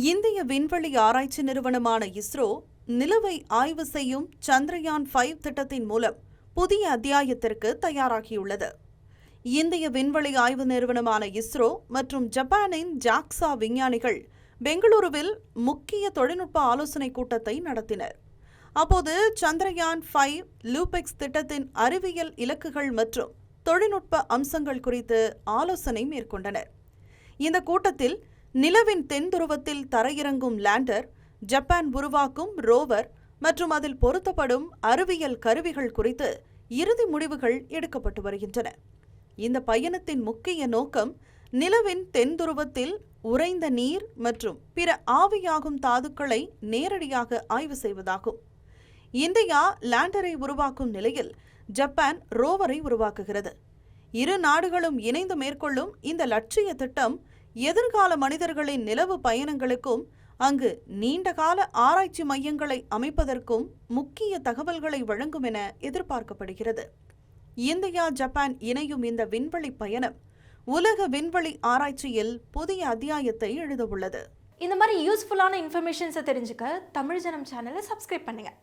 இந்திய விண்வெளி ஆராய்ச்சி நிறுவனமான இஸ்ரோ நிலவை ஆய்வு செய்யும் சந்திரயான் 5 திட்டத்தின் மூலம் புதிய அத்தியாயத்திற்கு தயாராகியுள்ளது. இந்திய விண்வெளி ஆய்வு நிறுவனமான இஸ்ரோ மற்றும் ஜப்பானின் ஜாக்சா விஞ்ஞானிகள் பெங்களூருவில் முக்கிய தொழில்நுட்ப ஆலோசனைக் கூட்டத்தை நடத்தினர். அப்போது சந்திரயான் 5 லூபெக்ஸ் திட்டத்தின் அறிவியல் இலக்குகள் மற்றும் தொழில்நுட்ப அம்சங்கள் குறித்து ஆலோசனை மேற்கொண்டனர். இந்த கூட்டத்தில் நிலவின் தென் துருவத்தில் தரையிறங்கும் லேண்டர், ஜப்பான் உருவாக்கும் ரோவர் மற்றும் அதில் பொருத்தப்படும் அறிவியல் கருவிகள் குறித்து இறுதி முடிவுகள் எடுக்கப்பட்டு வருகின்றன. இந்த பயணத்தின் முக்கிய நோக்கம் நிலவின் தென் துருவத்தில் உறைந்த நீர் மற்றும் பிற ஆவியாகும் தாதுக்களை நேரடியாக ஆய்வு செய்வதாகும். இந்தியா லேண்டரை உருவாக்கும் நிலையில் ஜப்பான் ரோவரை உருவாக்குகிறது. இரு நாடுகளும் இணைந்து மேற்கொள்ளும் இந்த லட்சிய திட்டம் எதிர்கால மனிதர்களின் நிலவு பயணங்களுக்கும் அங்கு நீண்டகால ஆராய்ச்சி மையங்களை அமைப்பதற்கும் முக்கிய தகவல்களை வழங்கும் என எதிர்பார்க்கப்படுகிறது. இந்தியா ஜப்பான் இணையும் இந்த விண்வெளி பயணம் உலக விண்வெளி ஆராய்ச்சியில் புதிய அத்தியாயத்தை எழுதவுள்ளது. இந்த மாதிரி யூஸ்ஃபுல்லான இன்ஃபர்மேஷன்ஸை தெரிஞ்சுக்க தமிழ் ஜனம் சேனலை சப்ஸ்கிரைப் பண்ணுங்க.